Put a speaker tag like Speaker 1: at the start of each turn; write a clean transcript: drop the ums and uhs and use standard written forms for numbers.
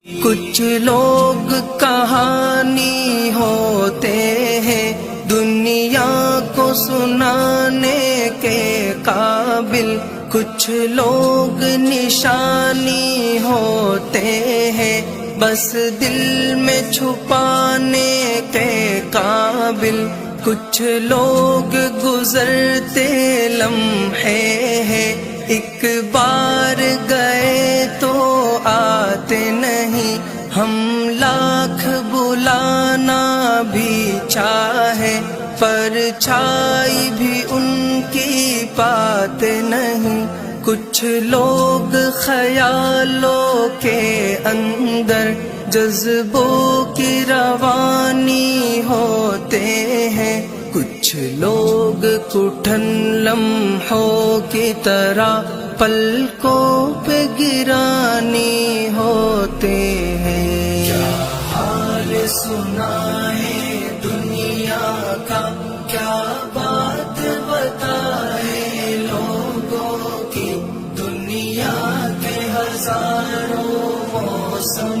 Speaker 1: کچھ لوگ کہانی ہوتے ہیں دنیا کو سنانے کے قابل، کچھ لوگ نشانی ہوتے ہیں بس دل میں چھپانے کے قابل، کچھ لوگ گزرتے لمحے ہیں ایک بار گئے تو آتے نہیں، ہم لاکھ بلانا بھی چاہے پرچھائی بھی ان کی پاتے نہیں، کچھ لوگ خیالوں کے اندر جذبوں کی روانی ہوتے ہیں، کچھ لوگ کٹھن لمحوں کی طرح پلکوں پہ گرانی ہوتے ہیں۔ کیا حال سنائے دنیا کا، کیا بات بتائے لوگوں کی، دنیا کے ہزاروں موسم